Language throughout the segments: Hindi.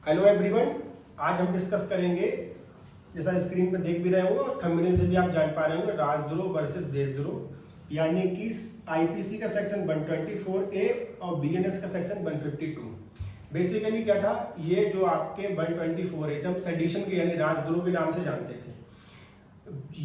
हेलो एवरीवन, आज हम डिस्कस करेंगे, जैसा स्क्रीन पर देख भी रहे हो और थंबनेल से भी आप जान पा रहे होंगे, राजद्रोह वर्सेस देशद्रोह। यानी कि आईपीसी का सेक्शन 124A और बीएनएस का सेक्शन 152। बेसिकली क्या था, ये जो आपके 124 है, इसे हम सेडिशन के यानी राजद्रोह के नाम से जानते थे।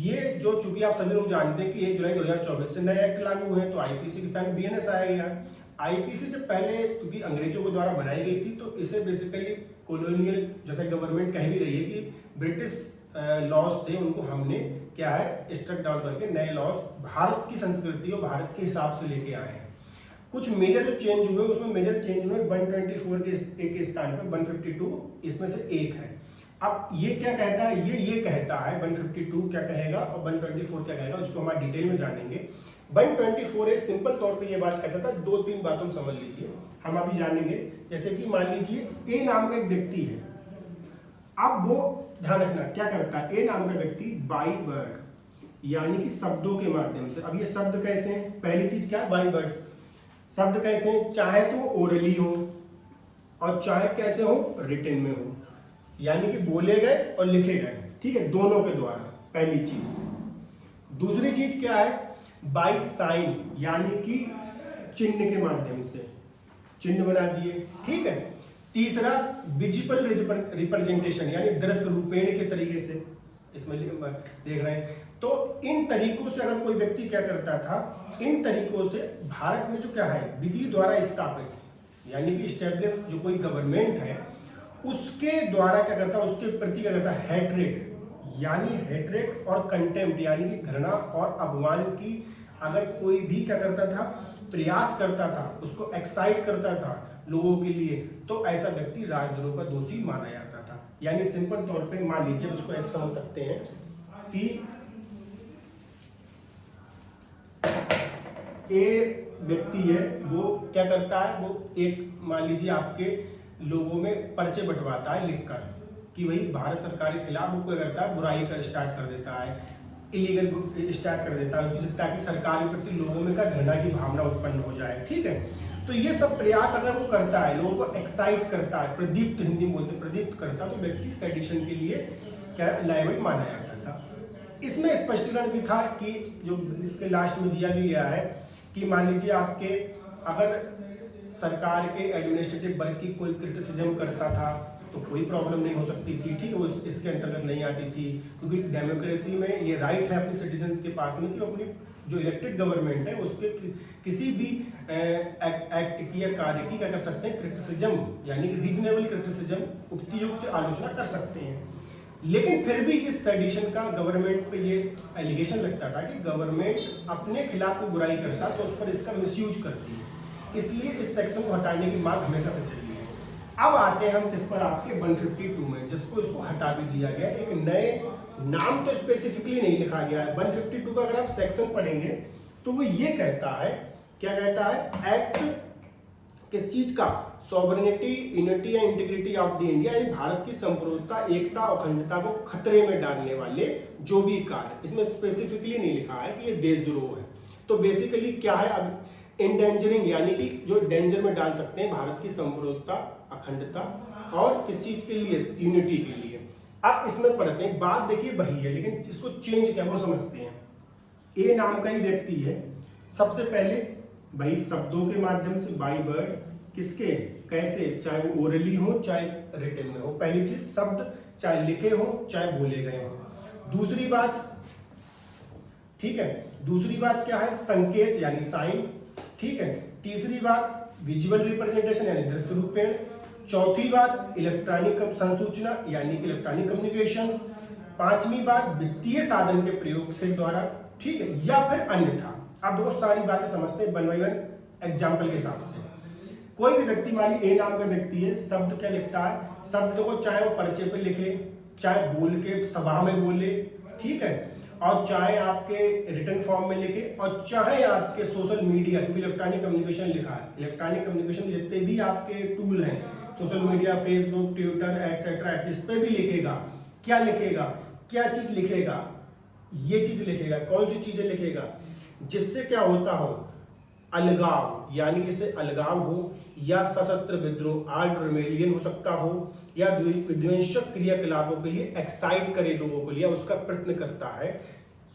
ये जो चूंकि आप सभी लोग जानते हैं कि 1 जुलाई 2024 से नए एक्ट लागू हुए, तो आईपीसी के स्थान में बीएनएस आया गया। आईपीसी से पहले क्योंकि अंग्रेजों के द्वारा बनाई गई थी, तो इसे बेसिकली कॉलोनियल, जैसे गवर्नमेंट कह भी रही है कि ब्रिटिश लॉज थे, उनको हमने क्या है स्ट्रक डाउन करके नए लॉज भारत की संस्कृति और भारत के हिसाब से लेके आए हैं। कुछ मेजर जो चेंज हुए, उसमें मेजर चेंज हुए 124 के स्थान पर 152 इसमें से एक है। अब ये क्या कहता है, ये कहता है 152 क्या कहेगा और 124 क्या कहेगा, उसको हम डिटेल में जानेंगे। 124 सिंपल तौर पे ये बात कहता था, 2-3 बातों में समझ लीजिए, हम अभी जानेंगे। जैसे कि मान लीजिए ए नाम का एक व्यक्ति है, अब वो ध्यान रखना क्या करता है, ए नाम का व्यक्ति बाई वर्ड यानी कि शब्दों के माध्यम से। अब ये शब्द कैसे हैं, पहली चीज क्या है, बाई वर्ड्स। शब्द कैसे हैं, चाहे तो ओरली हो और चाहे कैसे हो, रिटन में हो, यानी कि बोले गए और लिखे गए, ठीक है, दोनों के द्वारा, पहली चीज। दूसरी चीज क्या है, बाई साइन यानी कि चिन्ह के माध्यम से, चिन्ह बना दिए, ठीक है। तीसरा विजुअल रिप्रेजेंटेशन यानी दृश्य रूपेण के तरीके से, इसमें देख रहे हैं। तो इन तरीकों से अगर कोई व्यक्ति क्या करता था, इन तरीकों से भारत में जो क्या है विधि द्वारा स्थापित यानी कि स्टेब्लिश जो कोई गवर्नमेंट है, उसके द्वारा क्या करता है, उसके प्रति क्या करता है, हेट्रेट यानी हेट्रेट और कंटेम्प्ट यानी कि घृणा और अपमान की अगर कोई भी क्या करता था, प्रयास करता था, उसको एक्साइट करता था लोगों के लिए, तो ऐसा व्यक्ति राजद्रोह का दोषी माना जाता था। यानी सिंपल तौर पे मान लीजिए, उसको ऐसे समझ सकते हैं कि ए व्यक्ति है, वो क्या करता है, वो एक मान लीजिए आपके लोगों में पर्चे बंटवाता है लिखकर कि भाई भारत सरकार के खिलाफ वो क्या करता है, बुराई कर स्टार्ट कर देता है, इलीगल स्टार्ट कर देता है उसकी, ताकि सरकार के प्रति लोगों में क्या घृणा की भावना उत्पन्न हो जाए, ठीक है। तो ये सब प्रयास अगर वो करता है, लोगों को एक्साइट करता है, प्रदीप्त हिंदी में बोलते प्रदीप्त करता, तो व्यक्ति सेडिशन के लिए क्या लायबल माना जाता था। इसमें स्पष्टीकरण भी था कि जो इसके लास्ट में दिया भी गया है कि मान लीजिए आपके अगर सरकार के एडमिनिस्ट्रेटिव वर्क की कोई क्रिटिसिज्म करता था तो कोई प्रॉब्लम नहीं हो सकती थी, ठीक है, वो इसके अंतर्गत नहीं आती थी, क्योंकि डेमोक्रेसी में ये राइट है अपने सिटीजन्स के पास में कि वो अपनी जो इलेक्टेड गवर्नमेंट है उसके किसी भी एक्ट की या कार्य की क्या कर सकते हैं, क्रिटिसिज्म यानी रीजनेबल क्रिटिसिज्म, युक्तियुक्त आलोचना कर सकते हैं। लेकिन फिर भी इस सेडिशन का गवर्नमेंट पे ये एलिगेशन लगता था कि गवर्नमेंट अपने खिलाफ कोई बुराई करता तो उस पर इसका मिसयूज करती है, इसलिए इस सेक्शन को हटाने की मांग हमेशा से चली है। अब आते हैं हम किस पर, आपके 152 में, जिसको इसको हटा भी दिया गया, एक नए नाम तो स्पेसिफिकली नहीं लिखा गया है। 152 का अगर आप सेक्शन पढ़ेंगे तो वो ये कहता है, क्या कहता है, एक्ट किस चीज का, सॉवरेनिटी, यूनिटी या इंटीग्रिटी ऑफ द इंडिया, यानी भारत की संप्रभुता, एकता, अखंडता को खतरे में डालने वाले जो भी कार्य, इसमें स्पेसिफिकली नहीं लिखा है कि ये देशद्रोह है। तो बेसिकली क्या है, अब इंडेंजरिंग यानी कि जो डेंजर में डाल सकते हैं भारत की संप्रभुता, अखंडता और किस चीज के लिए, यूनिटी के लिए। अब इसमें पढ़ते हैं, बात देखिए वही है लेकिन इसको चेंज क्या वो समझते हैं। ए नाम का ही व्यक्ति है, सबसे पहले भाई शब्दों के माध्यम से, बाई वर्ड, किसके कैसे, चाहे वो ओरली हो चाहे रिटन में हो, पहली चीज शब्द चाहे लिखे हो चाहे बोले गए हो। दूसरी बात, ठीक है, दूसरी बात क्या है, संकेत यानी साइन, ठीक है। तीसरी बात विजुअल रिप्रेजेंटेशन यानी दृश्य रूपेण। चौथी बात इलेक्ट्रॉनिक संसूचना यानी कि इलेक्ट्रॉनिक कम्युनिकेशन। पांचवी बात वित्तीय साधन के प्रयोग से द्वारा, ठीक है, या फिर अन्यथा। आप बहुत सारी बातें समझते हैं वन बाई वन एग्जाम्पल के हिसाब से। कोई भी व्यक्ति, मान लीजिए ए नाम का व्यक्ति है, शब्द क्या लिखता है, शब्द को चाहे वो पर्चे पे लिखे, चाहे बोल के सभा में बोले, ठीक है, और चाहे आपके रिटन फॉर्म में लिखे, और चाहे आपके सोशल मीडिया, क्योंकि इलेक्ट्रॉनिक कम्युनिकेशन लिखा है, इलेक्ट्रॉनिक कम्युनिकेशन जितने भी आपके टूल हैं, social media, Facebook, Twitter etcetera, जिस पे भी लिखेगा, क्या लिखेगा, क्या चीज लिखेगा, ये चीज लिखेगा, कौन सी चीजें लिखेगा, जिससे क्या होता हो, अलगाव, यानी इससे अलगाव हो, या सशस्त्र विद्रोह आर्म्ड रिबेलियन हो सकता हो, या विध्वंसक क्रियाकलापों के लिए एक्साइट करे लोगों को लिए उसका प्रयत्न करता है,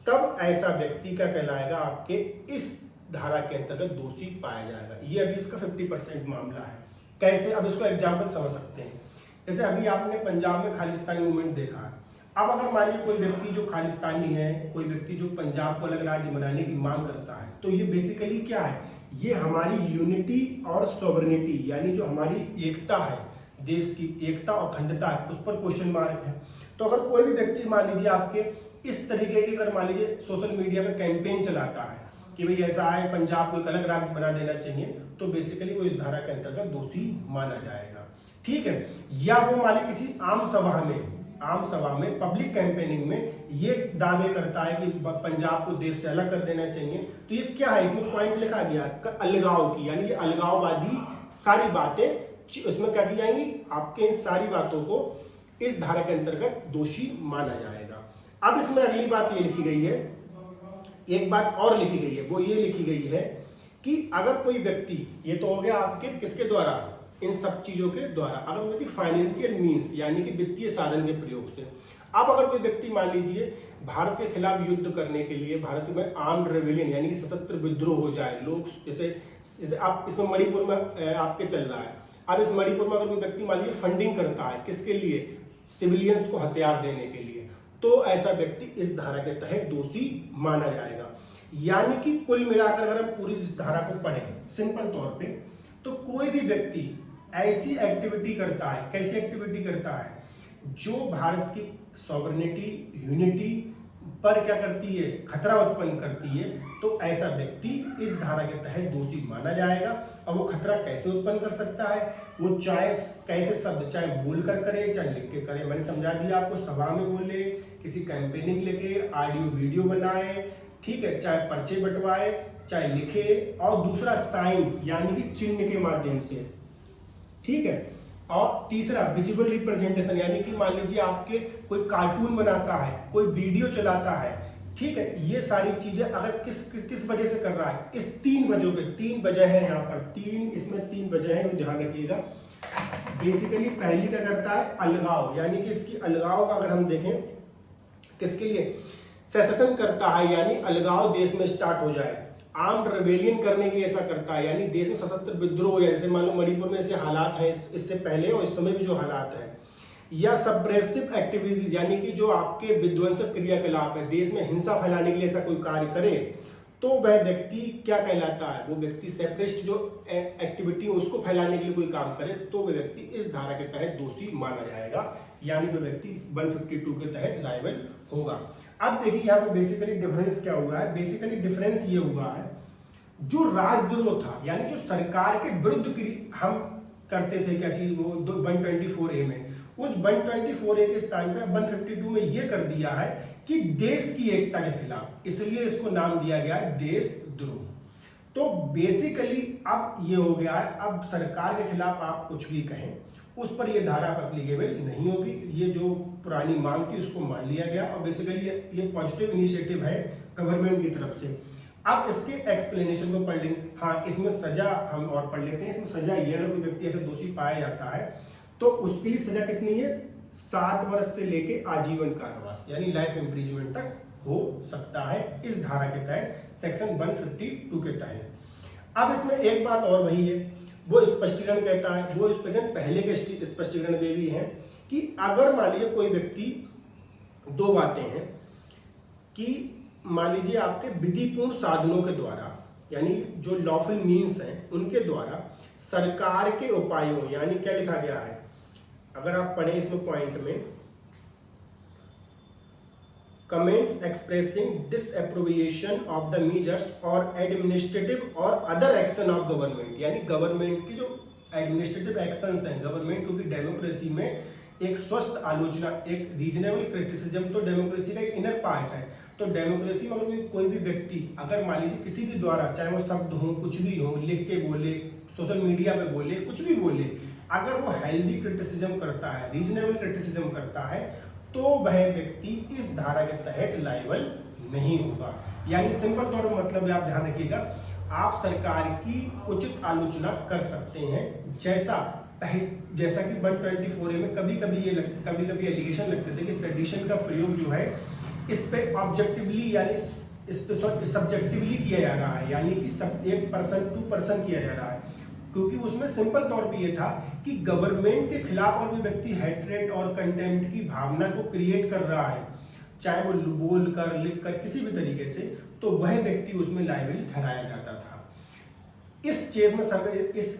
तब ऐसा व्यक्ति क्या कहलाएगा, आपके इस धारा के अंतर्गत दोषी पाया जाएगा। ये अभी इसका 50% मामला है। कैसे, अब इसको एग्जाम्पल समझ सकते हैं। जैसे अभी आपने पंजाब में खालिस्तानी मूवमेंट देखा है। अब अगर मान लीजिए कोई व्यक्ति जो खालिस्तानी है, कोई व्यक्ति जो पंजाब को अलग राज्य बनाने की मांग करता है, तो ये बेसिकली क्या है, ये हमारी यूनिटी और सॉवरेनिटी यानी जो हमारी एकता है, देश की एकता और अखंडता है, उस पर क्वेश्चन मार्क है। तो अगर कोई भी व्यक्ति मान लीजिए आपके इस तरीके की अगर मान लीजिए सोशल मीडिया में कैंपेन चलाता है कि भाई ऐसा है, पंजाब को एक अलग राज्य बना देना चाहिए, तो बेसिकली वो इस धारा के अंतर्गत दोषी माना जाएगा। ठीक है। या वो मान लीजिए किसी आम सभा में पब्लिक कैंपेनिंग में ये दावे करता है कि पंजाब को देश से अलग कर देना चाहिए, तो ये क्या है, इसमें पॉइंट लिखा गया अलगाव की, यानी ये अलगाववादी सारी बातें उसमें क्या की जाएंगी, आपके इन सारी बातों को इस धारा के अंतर्गत दोषी माना जाएगा। अब इसमें अगली बात ये लिखी गई है, एक बात और लिखी गई है, वो ये लिखी गई है कि अगर कोई व्यक्ति, ये तो हो गया आपके किसके द्वारा, इन सब चीजों के द्वारा, अगर कोई व्यक्ति फाइनेंशियल मींस यानी कि वित्तीय साधन के प्रयोग से, अब अगर कोई व्यक्ति मान लीजिए भारत के खिलाफ युद्ध करने के लिए भारत में आर्म्ड रेवेलियन यानी कि सशस्त्र विद्रोह हो जाए, लोग जैसे आप इसमें मणिपुर में आपके चल रहा है, अब इस मणिपुर में अगर कोई व्यक्ति मान लीजिए फंडिंग करता है, किसके लिए, सिविलियंस को हथियार देने के लिए, तो ऐसा व्यक्ति इस धारा के तहत दोषी माना जाएगा। यानी कि कुल मिलाकर अगर हम पूरी इस धारा को पढ़ें सिंपल तौर पे, तो कोई भी व्यक्ति ऐसी एक्टिविटी करता है, कैसी एक्टिविटी करता है, जो भारत की सॉवरेनिटी यूनिटी पर क्या करती है, खतरा उत्पन्न करती है, तो ऐसा व्यक्ति इस धारा के तहत दोषी माना जाएगा। और वो खतरा कैसे उत्पन्न कर सकता है, वो चाहे कैसे शब्द, चाहे बोल कर करे चाहे लिख के करे, मैंने समझा दिया आपको, सभा में बोले, किसी कैंपेनिंग लेके ऑडियो वीडियो बनाए, ठीक है, चाहे पर्चे बंटवाए, चाहे लिखे, और दूसरा साइन यानी कि चिन्ह के माध्यम से, ठीक है। और तीसरा विजुअल रिप्रेजेंटेशन यानी कि मान लीजिए आपके कोई कार्टून बनाता है, कोई वीडियो चलाता है, ठीक है, ये सारी चीजें अगर किस वजह से कर रहा है, इस 3 वजहों पे, 3 वजह है यहाँ पर, इसमें 3 वजह है, ध्यान रखिएगा। बेसिकली पहली क्या करता है, अलगाव, यानी कि इसकी अलगाव का अगर हम देखें किसके लिए, सेसेशन करता है, यानी अलगाव देश में स्टार्ट हो जाए, आर्म्ड रेबेलियन करने के लिए ऐसा करता है, यानी देश में सशस्त्र विद्रोह, जैसे मान लो मणिपुर में ऐसे हालात हैं इससे पहले और इस समय भी जो हालात हैं, या सप्रेसिव एक्टिविटीज यानी कि जो आपके विध्वंसक क्रियाकलाप है, देश में हिंसा फैलाने के लिए ऐसा कोई कार्य करे, तो वह व्यक्ति क्या कहलाता है, वो व्यक्ति सेपरेस्ट जो एक्टिविटी उसको फैलाने के लिए कोई काम करे, तो वह व्यक्ति इस धारा के तहत दोषी माना जाएगा, यानी वह व्यक्ति 152 के तहत लायबल होगा। अब देखिए यहाँ पे बेसिकली डिफरेंस क्या हुआ है, बेसिकली डिफरेंस ये हुआ है, जो राजद्रोह था यानी जो सरकार के विरुद्ध हम करते थे क्या चीज, वो 124A में, उस 124A के स्थान पे 152 में ये कर दिया है कि देश की एकता के खिलाफ, इसलिए इसको नाम दिया गया है देशद्रोह। तो बेसिकली अब ये हो गया है, अब सरकार के खिलाफ आप कुछ भी कहें उस पर ये धारा एप्लीकेबल नहीं होगी, ये जो पुरानी मांग थी उसको मान लिया गया, और बेसिकली ये पॉजिटिव इनिशिएटिव है गवर्नमेंट की तरफ से। अब इसके एक्सप्लेनेशन को पढ़ लेंगे। हाँ, इसमें सजा हम और पढ़ लेते हैं। इसमें सजा ये, अगर कोई व्यक्ति ऐसे दोषी पाया जाता है तो उसके लिए सजा कितनी है, 7 वर्ष से लेके आजीवन कारावास यानी लाइफ इम्प्रिजमेंट तक हो सकता है इस धारा के तहत, सेक्शन 152 के तहत। अब इसमें एक बात और वही है, वो स्पष्टीकरण कहता है, वो स्पष्टीकरण पहले के स्पष्टीकरण में भी है कि अगर मान लीजिए कोई व्यक्ति, 2 बातें हैं कि मान लीजिए आपके विधिपूर्ण साधनों के द्वारा यानी जो लॉफुल मीन्स हैं उनके द्वारा सरकार के उपायों, यानी क्या लिखा गया है, अगर आप पढ़ें इसमें पॉइंट में, comments expressing disapprobation of the measures और एडमिनिस्ट्रेटिव और अदर एक्शन ऑफ गवर्नमेंट, यानी गवर्नमेंट की जो एडमिनिस्ट्रेटिव एक्शंस हैं गवर्नमेंट, क्योंकि डेमोक्रेसी में एक स्वस्थ आलोचना, एक रीजनेबल क्रिटिसिज्म तो डेमोक्रेसी का एक इनर पार्ट है। तो डेमोक्रेसी में अगर कोई भी व्यक्ति अगर मान लीजिए किसी भी द्वारा, चाहे वो शब्द हो, कुछ भी हो, लिख के बोले, सोशल मीडिया पे बोले, कुछ भी बोले, अगर वो हेल्दी क्रिटिसिज्म करता है, रीजनेबल क्रिटिसिज्म करता है, तो वह व्यक्ति इस धारा के तहत लायबल नहीं होगा। यानी सिंपल तौर पर मतलब आप ध्यान रखिएगा, आप सरकार की उचित आलोचना कर सकते हैं। जैसा कि 124A में कभी कभी एलिगेशन लगते थे कि सेडिशन का प्रयोग जो है इस पे ऑब्जेक्टिवली यानी इस पे सब्जेक्टिवली किया जा रहा है, यानी कि सब 1% 2% किया जा रहा है, क्योंकि उसमें सिंपल तौर पे ये था कि गवर्नमेंट के खिलाफ और भी व्यक्ति हेट्रेट और कंटेम्प्ट की भावना को क्रिएट कर रहा है, चाहे वो बोल कर लिख कर किसी भी तरीके से, तो वह व्यक्ति उसमें लायबल ठहराया जाता था। इस चीज में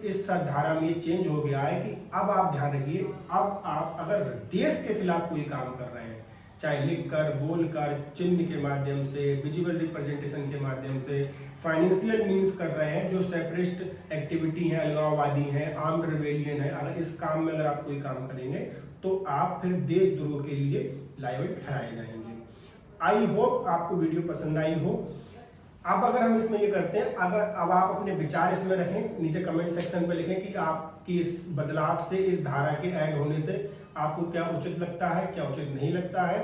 इस धारा में ये चेंज हो गया है कि अब आप ध्यान रखिए, अब आप अगर देश के खिलाफ कोई काम कर रहे हैं, चाहे लिख कर, बोल कर, चिन्ह के माध्यम से, विजुअल रिप्रेजेंटेशन के माध्यम से, फाइनेंशियल मींस कर रहे हैं, जो सेपरेटिस्ट एक्टिविटी है, अलगाववादी है, आर्म्ड रिबेलियन है, अगर इस काम में अगर आप कोई काम करेंगे तो आप फिर देशद्रोह के लिए लायबल ठहराए जाएंगे। आई होप आपको वीडियो पसंद आई हो। अब अगर हम इसमें ये करते हैं, अगर अब आप अपने विचार इसमें रखें, नीचे कमेंट सेक्शन पे लिखें कि आपकी इस बदलाव से, इस धारा के ऐड होने से आपको क्या उचित लगता है, क्या उचित नहीं लगता है।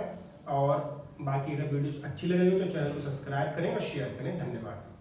और बाकी अगर वीडियो अच्छी लग रही हो तो चैनल को सब्सक्राइब करें और शेयर करें। धन्यवाद।